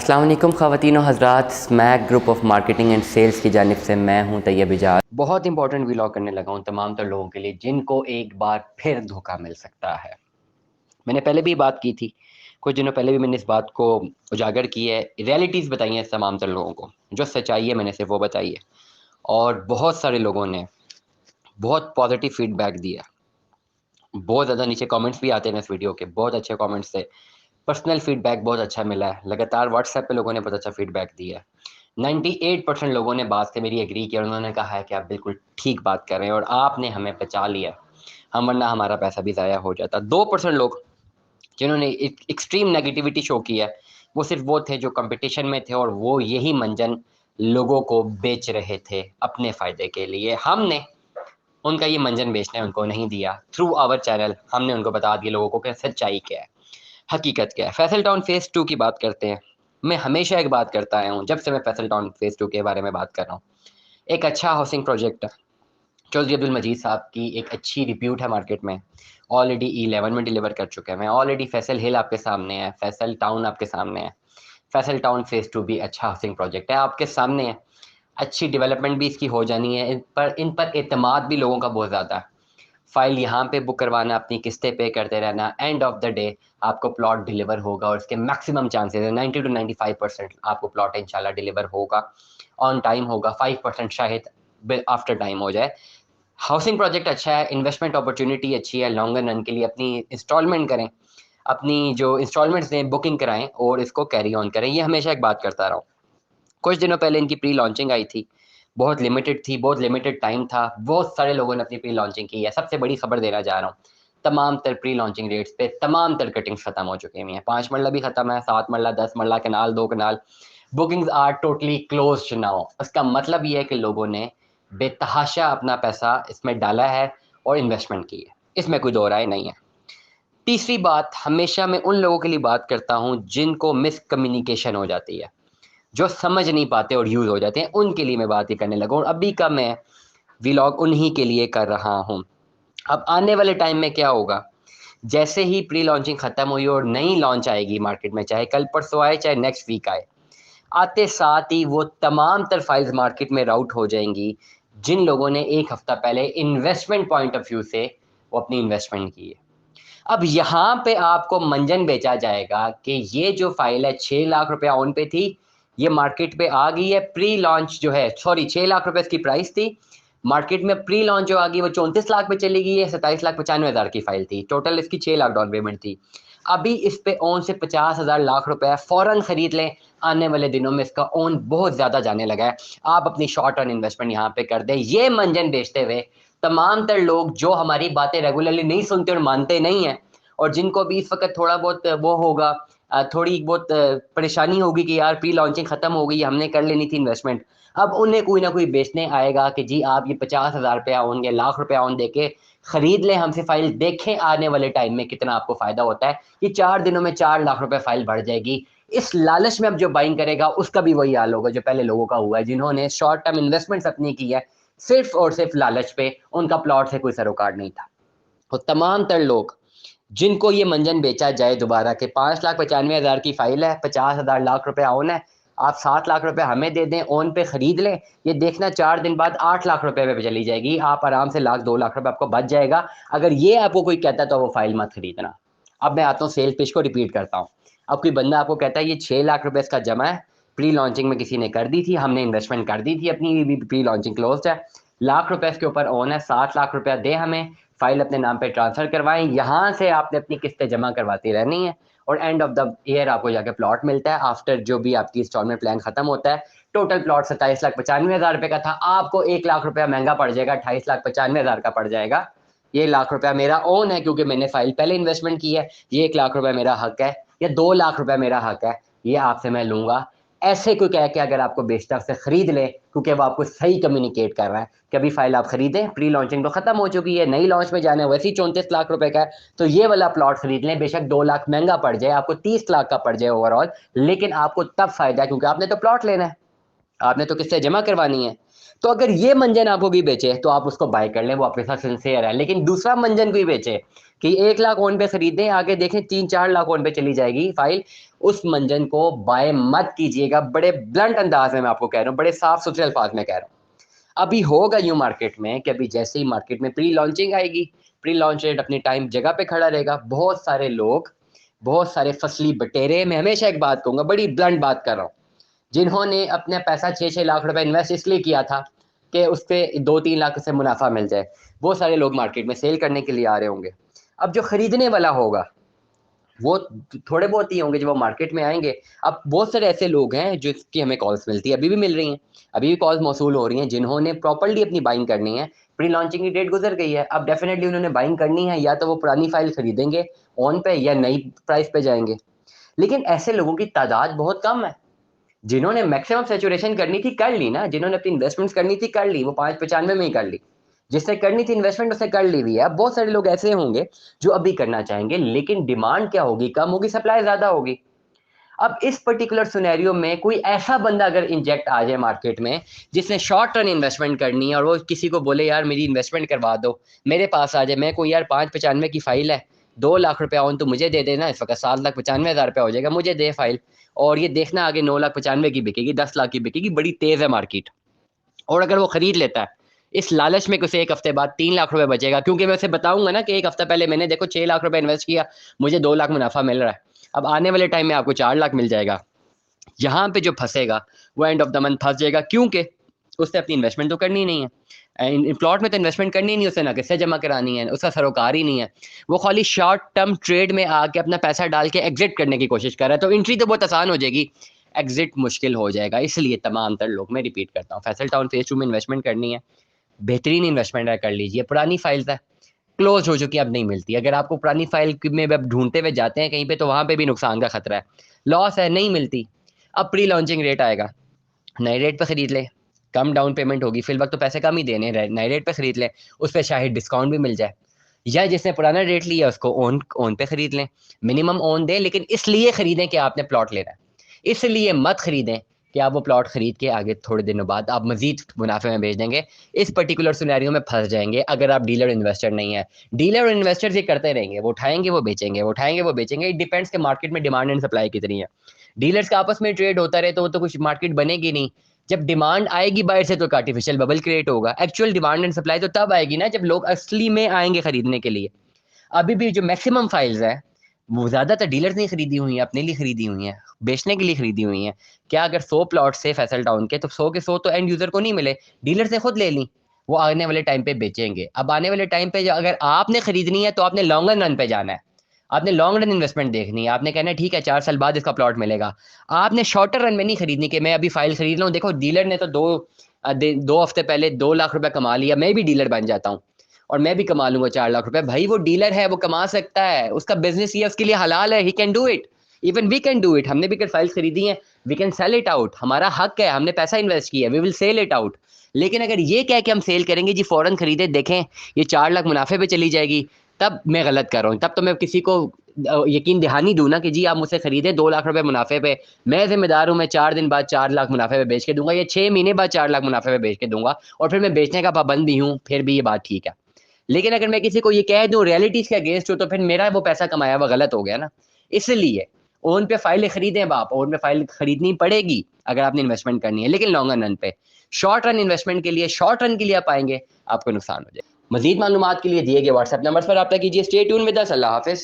अस्सलाम वालेकुम ख़वातीन और हज़रात, smack group of marketing and sales की जानिब से मैं हूं तैयब इजाज़। बहुत इंपॉर्टेंट व्लॉग करने लगा हूं तमाम तर लोगों के लिए जिनको एक बार फिर धोखा मिल सकता है। मैंने पहले भी बात की थी, कुछ दिनों पहले भी मैंने इस बात को उजागर की है, रियलिटीज़ बताई हैं तमाम तर लोगों को, जो सच्चाई है मैंने सिर्फ वो बताई है। और बहुत सारे लोगों ने बहुत पॉजिटिव फीडबैक दिया, बहुत ज़्यादा नीचे कमेंट्स भी आते हैं इस वीडियो के, बहुत अच्छे कमेंट्स थे। पर्सनल फीडबैक बहुत अच्छा मिला है, लगातार व्हाट्सएप पे लोगों ने बहुत अच्छा फीडबैक दिया है। 98% लोगों ने बात से मेरी एग्री किया और उन्होंने कहा है कि आप बिल्कुल ठीक बात कर रहे हैं और आपने हमें बचा लिया, हम वरना हमारा पैसा भी ज़ाया हो जाता। 2% लोग जिन्होंने एक्सट्रीम नेगेटिविटी शो की है, वो सिर्फ वो थे जो कंपटीशन में थे और वो यही मंजन लोगों को बेच रहे थे अपने फ़ायदे के लिए। हमने उनका ये मंजन बेचना उनको नहीं दिया। थ्रू आवर चैनल हमने उनको बता दिया लोगों को कि सच्चाई क्या है, हकीकत क्या है। फैसल टाउन फेज़ 2 की बात करते हैं। मैं हमेशा एक बात करता आया हूँ, जब से मैं फैसल टाउन फेज़ 2 के बारे में बात कर रहा हूँ। एक अच्छा हाउसिंग प्रोजेक्ट चौधरी अब्दुल मजीद साहब की एक अच्छी रिप्यूट है मार्केट में। ऑलरेडी E11 में डिलीवर कर चुके हैं। मैं ऑलरेडी फैसल हिल आपके सामने है, फैसल टाउन आपके सामने है। फैसल टाउन फेज़ 2 भी अच्छा हाउसिंग प्रोजेक्ट है, आपके सामने है। अच्छी डेवलपमेंट भी इसकी हो जानी है। इन पर एतमाद भी लोगों का बहुत ज़्यादा है। फ़ाइल यहाँ पे बुक करवाना, अपनी किस्तें पे करते रहना, एंड ऑफ द डे आपको प्लॉट डिलीवर होगा और इसके मैक्सिमम चांसेस है 90 टू 95% आपको प्लॉट इंशाल्लाह डिलीवर होगा, ऑन टाइम होगा, 5% शायद आफ्टर टाइम हो जाए। हाउसिंग प्रोजेक्ट अच्छा है, इन्वेस्टमेंट अपॉर्चुनिटी अच्छी है, लॉन्गर रन के लिए अपनी इंस्टॉलमेंट करें, अपनी जो इंस्टॉलमेंट्स दें बुकिंग कराएँ और इसको कैरी ऑन करें। ये हमेशा एक बात करता रहा हूँ। कुछ दिनों पहले इनकी प्री लॉन्चिंग आई थी, बहुत लिमिटेड थी, बहुत लिमिटेड टाइम था, बहुत सारे लोगों ने अपनी प्री लॉन्चिंग की है। सबसे बड़ी खबर देना चाह रहा हूँ, तमाम तर प्री लॉन्चिंग रेट्स पे तमाम तर कटिंग्स खत्म हो चुकी हुई हैं। 5 मरला भी खत्म है, 7 मरला, 10 मरला, कनाल 2 कनाल, bookings are totally closed now. उसका मतलब ये है कि लोगों ने बेतहाशा अपना पैसा इसमें डाला है और इन्वेस्टमेंट की है, इसमें कोई दो राय नहीं है। तीसरी बात, हमेशा मैं उन लोगों के लिए बात करता हूँ जिनको मिसकम्युनिकेशन हो जाती है, जो समझ नहीं पाते और यूज़ हो जाते हैं, उनके लिए मैं बात ये करने लगा हूँ। अभी का मैं व्लॉग उन्हीं के लिए कर रहा हूँ। अब आने वाले टाइम में क्या होगा, जैसे ही प्री लॉन्चिंग खत्म हुई और नई लॉन्च आएगी मार्केट में, चाहे कल परसों आए चाहे नेक्स्ट वीक आए, आते साथ ही वो तमाम तर फाइल्स मार्केट में राउट हो जाएंगी जिन लोगों ने एक हफ्ता पहले इन्वेस्टमेंट पॉइंट ऑफ व्यू से वो अपनी इन्वेस्टमेंट की है। अब यहाँ पे आपको मंजन बेचा जाएगा कि ये जो फाइल है 6 लाख रुपया ऑन पे थी, ये मार्केट पे आ गई है। प्री लॉन्च जो है, सॉरी, 6 लाख रुपए इसकी प्राइस थी, मार्केट में प्री लॉन्च जो आ गई वो 34 लाख पे चली गई है। 27,95,000 की फाइल थी, टोटल इसकी 6 लाख डाउन पेमेंट थी। अभी इस पे ओन से 50,000 लाख रुपया फौरन खरीद लें, आने वाले दिनों में इसका ओन बहुत ज़्यादा जाने लगा है। आप अपनी शॉर्ट टर्म इन्वेस्टमेंट यहाँ पे कर दें। ये मंजन बेचते हुए तमाम तर लोग जो हमारी बातें रेगुलरली नहीं सुनते और मानते नहीं हैं, और जिनको भी इस वक्त थोड़ा बहुत वो होगा, थोड़ी बहुत परेशानी होगी कि यार प्री लॉन्चिंग ख़त्म हो गई, हमने कर लेनी थी इन्वेस्टमेंट, अब उन्हें कोई ना कोई बेचने आएगा कि जी आप ये 50,000 रुपया ऑन या लाख रुपया ऑन देके खरीद लें हमसे फाइल, देखें आने वाले टाइम में कितना आपको फ़ायदा होता है। ये 4 दिनों में 4 लाख रुपए फाइल बढ़ जाएगी। इस लालच में अब जो बाइंग करेगा उसका भी वही हाल होगा जो पहले लोगों का हुआ है, जिन्होंने शॉर्ट टर्म इन्वेस्टमेंट्स अपनी की है सिर्फ और सिर्फ लालच पे, उनका प्लॉट से कोई सरोकार नहीं था। और तमाम तर लोग जिनको ये मंजन बेचा जाए दोबारा के 5,95,000 की फाइल है, 50,000 लाख रुपए ऑन है, आप 7 लाख रुपए हमें दे दें, ऑन पे खरीद लें, ये देखना 4 दिन बाद 8 लाख रुपए पे चली जाएगी, आप आराम से लाख 2 लाख रुपए आपको बच जाएगा। अगर ये आपको कोई कहता है तो वो फाइल मत खरीदना। अब मैं आता हूँ सेल पिच को रिपीट करता हूँ। अब कोई बंदा आपको कहता है ये 6 लाख रुपए इसका जमा है, प्री लॉन्चिंग में किसी ने कर दी थी, हमने इन्वेस्टमेंट कर दी थी अपनी, भी प्री लॉन्चिंग क्लोज है, लाख रुपए इसके ऊपर ऑन है, 7 लाख रुपया दे हमें, फाइल अपने नाम पे ट्रांसफ़र करवाएं, यहाँ से आपने अपनी किस्तें जमा करवाती रहनी है और एंड ऑफ द ईयर आपको जाके प्लॉट मिलता है। आफ्टर जो भी आपकी इंस्टॉलमेंट प्लान खत्म होता है, टोटल प्लॉट 27,95,000 रुपये का था, आपको 1 लाख रुपया महंगा पड़ जाएगा, 28,95,000 का पड़ जाएगा। ये लाख रुपया मेरा ओन है क्योंकि मैंने फाइल पहले इन्वेस्टमेंट की है, ये 1 लाख रुपया मेरा हक है, या 2 लाख रुपया मेरा हक है, ये आपसे मैं लूंगा। ऐसे कोई कह के अगर आपको बेचता से खरीद ले, क्योंकि वो आपको सही कम्युनिकेट कर रहा है कि अभी फाइल आप खरीदें, प्री लॉन्चिंग तो खत्म हो चुकी है, नई लॉन्च में जाना है, वैसे ही 34 लाख रुपए का है, तो ये वाला प्लॉट खरीद लें, बेशक 2 लाख महंगा पड़ जाए, आपको 30 लाख का पड़ जाए ओवरऑल, लेकिन आपको तब फायदा है क्योंकि आपने तो प्लॉट लेना है, आपने तो किस्तें जमा करवानी है। तो अगर ये मंजन आपको भी बेचे तो आप उसको बाय कर लें, वो आपके साथ सिंसियर है। लेकिन दूसरा मंजन कोई बेचे कि 1 लाख ओन पे खरीदें, आगे देखें 3-4 लाख ओन पे चली जाएगी फाइल, उस मंजन को बाय मत कीजिएगा। बड़े ब्लंट अंदाज में मैं आपको कह रहा हूँ, बड़े साफ सुथरे अल्फाज में कह रहा हूँ। अभी होगा यूं मार्केट में कि अभी जैसे ही मार्केट में प्री लॉन्चिंग आएगी, प्री लॉन्च रेट अपनी टाइम जगह पे खड़ा रहेगा। बहुत सारे लोग, बहुत सारे फसली बटेरे, मैं हमेशा एक बात कहूंगा, बड़ी ब्लंट बात कर रहा हूँ, जिन्होंने अपने पैसा 6-6 लाख रुपए इन्वेस्ट इसलिए किया था कि उस पर 2-3 लाख से मुनाफा मिल जाए, वो सारे लोग मार्केट में सेल करने के लिए आ रहे होंगे। अब जो खरीदने वाला होगा वो थोड़े बहुत ही होंगे जो वो मार्केट में आएंगे। अब बहुत सारे ऐसे लोग हैं जिसकी हमें कॉल्स मिलती है, अभी भी मिल रही हैं, अभी भी कॉल्स मौसूल हो रही हैं, जिन्होंने प्रॉपर्ली अपनी बाइंग करनी है। प्री लॉन्चिंग की डेट गुजर गई है, अब डेफिनेटली उन्होंने बाइंग करनी है, या तो वो पुरानी फाइल खरीदेंगे ऑन पे या नई प्राइस पे जाएंगे। लेकिन ऐसे लोगों की तादाद बहुत कम है। जिन्होंने मैक्सिमम सैचुरेशन करनी थी कर ली ना, जिन्होंने अपनी इन्वेस्टमेंट्स करनी थी कर ली, वो 595 में ही कर ली। जिससे करनी थी इन्वेस्टमेंट उसने कर ली हुई है। अब बहुत सारे लोग ऐसे होंगे जो अभी करना चाहेंगे, लेकिन डिमांड क्या होगी, कम होगी, सप्लाई ज्यादा होगी। अब इस पर्टिकुलर सिनेरियो में कोई ऐसा बंदा अगर इंजेक्ट आ जाए मार्केट में, जिसने शॉर्ट टर्म इन्वेस्टमेंट करनी है, और वो किसी को बोले यार मेरी इन्वेस्टमेंट करवा दो, मेरे पास आ जाए, मैं कोई यार 595 की फाइल है, 2 लाख रुपया ऑन तो मुझे दे देना, इस वक्त 7,95,000 रुपया हो जाएगा, मुझे दे फाइल, और ये देखना आगे 9,95,000 की बिकेगी, 10 लाख की बिकेगी, बड़ी तेज है मार्केट। और अगर वो खरीद लेता है, इस लालच में कि उसे 1 हफ्ते बाद 3 लाख रुपए बचेगा, क्योंकि मैं उसे बताऊंगा ना कि 1 हफ्ता पहले मैंने देखो 6 लाख रुपए इन्वेस्ट किया, मुझे 2 लाख मुनाफा मिल रहा है, अब आने वाले टाइम में आपको 4 लाख मिल जाएगा। यहाँ पे जो फंसेगा वो एंड ऑफ द मंथ फंस जाएगा, क्योंकि उसने अपनी इन्वेस्टमेंट तो करनी नहीं है। इन प्लॉट में तो इन्वेस्टमेंट करनी नहीं, उससे ना किस्से जमा करानी है, उसका सरोकार ही नहीं है। वो खाली शॉर्ट टर्म ट्रेड में आके अपना पैसा डाल के एग्जिट करने की कोशिश कर रहा है। तो एंट्री तो बहुत आसान हो जाएगी, एग्जिट मुश्किल हो जाएगा। इसलिए तमाम तर लोग, मैं रिपीट करता हूँ, फैसल टाउन फेज 2 में इन्वेस्टमेंट करनी है, बेहतरीन इन्वेस्टमेंट है, कर लीजिए। पुरानी फाइल्स है, क्लोज हो चुकी, अब नहीं मिलती। अगर आपको पुरानी फाइल में अब ढूंढते हुए जाते हैं कहीं पे, तो वहां पे भी नुकसान का खतरा है, लॉस है, नहीं मिलती। अब प्री लॉन्चिंग रेट आएगा, नए रेट पे खरीद ले, कम डाउन पेमेंट होगी, फिल वक्त तो पैसे कम ही देने हैं, नए रेट पे खरीद लें, उस पर शायद डिस्काउंट भी मिल जाए। या जिसने पुराना रेट लिया उसको ओन ओन पे खरीद लें, मिनिमम ओन दें, लेकिन इसलिए खरीदें कि आपने प्लॉट लेना है। इसलिए मत खरीदें कि आप वो प्लॉट खरीद के आगे थोड़े दिनों बाद आप मजीद मुनाफे में बेच देंगे। इस पर्टिकुलर सिनेरियो में फंस जाएंगे अगर आप डीलर इन्वेस्टर नहीं है। डीलर और इन्वेस्टर्स ये करते रहेंगे, वो उठाएंगे वो बेचेंगे, वो उठाएंगे वो बेचेंगे। इट डिपेंड्स के मार्केट में डिमांड एंड सप्लाई कितनी है। डीलर्स का आपस में ट्रेड होता रहे तो वो तो कुछ मार्केट बनेगी नहीं। जब डिमांड आएगी बाहर से तो एक आर्टिफिशियल बबल क्रिएट होगा। एक्चुअल डिमांड एंड सप्लाई तो तब आएगी ना जब लोग असली में आएंगे खरीदने के लिए। अभी भी जो मैक्सिमम फाइल्स है वो ज्यादातर डीलर्स ने खरीदी हुई है, अपने लिए खरीदी हुई है, बेचने के लिए खरीदी हुई है। क्या अगर 100 प्लॉट से फैसल टाउन के, तो 100 के 100 तो एंड यूजर को नहीं मिले, डीलर्स ने खुद ले ली, वो आने वाले टाइम पे बेचेंगे। अब आने वाले टाइम पे अगर आपने खरीदनी है तो आपने लॉन्ग रन पे जाना है, आपने लॉन्ग रन इन्वेस्टमेंट देखनी है। आपने कहना है ठीक है 4 साल बाद इसका प्लॉट मिलेगा। आपने शॉर्टर रन में नहीं खरीदनी कि मैं अभी फाइल खरीद रहा हूँ, देखो डीलर ने तो 2 हफ्ते पहले 2 लाख रुपया कमा लिया, मैं भी डीलर बन जाता हूँ और मैं भी कमा लूंगा 4 लाख रुपए। भाई वो डीलर है, वो कमा सकता है, उसका बिजनेस ये उसके लिए हलाल है, he can do it, even we can do it. हमने भी फाइल्स खरीदी हैं, we can sell it out, हमारा हक है, हमने पैसा इन्वेस्ट किया, we will sell it out. लेकिन अगर ये कह के हम सेल करेंगे जी फौरन खरीदे देखें ये 4 लाख मुनाफे पे चली जाएगी, तब मैं गलत कर रहा हूँ। तब तो मैं किसी को यकीन दहानी दूं ना कि जी आप मुझसे खरीदे 2 लाख रुपए मुनाफे पे, मैं जिम्मेदार हूँ, मैं 4 दिन बाद 4 लाख मुनाफे पे बेच के दूंगा, या 6 महीने बाद 4 लाख मुनाफे पे बेच के दूंगा, और फिर मैं बेचने का पाबंद भी हूँ, फिर भी ये बात ठीक है। लेकिन अगर मैं किसी को ये कह दूं रियलिटीज के अगेंस्ट हो, तो फिर मेरा वो पैसा कमाया हुआ गलत हो गया ना। इसलिए ओन पे फाइलें खरीदें, आप ओन पे फाइल खरीदनी पड़ेगी अगर आपने इन्वेस्टमेंट करनी है, लेकिन लॉन्ग रन पे। शॉर्ट रन इन्वेस्टमेंट के लिए, शॉर्ट रन के लिए आप आएंगे, आपको नुकसान हो जाए। मजीद मालूमात के लिए दिए गए व्हाट्सएप नंबर पर रब्ता कीजिए। Stay tune with us. Allah Hafiz.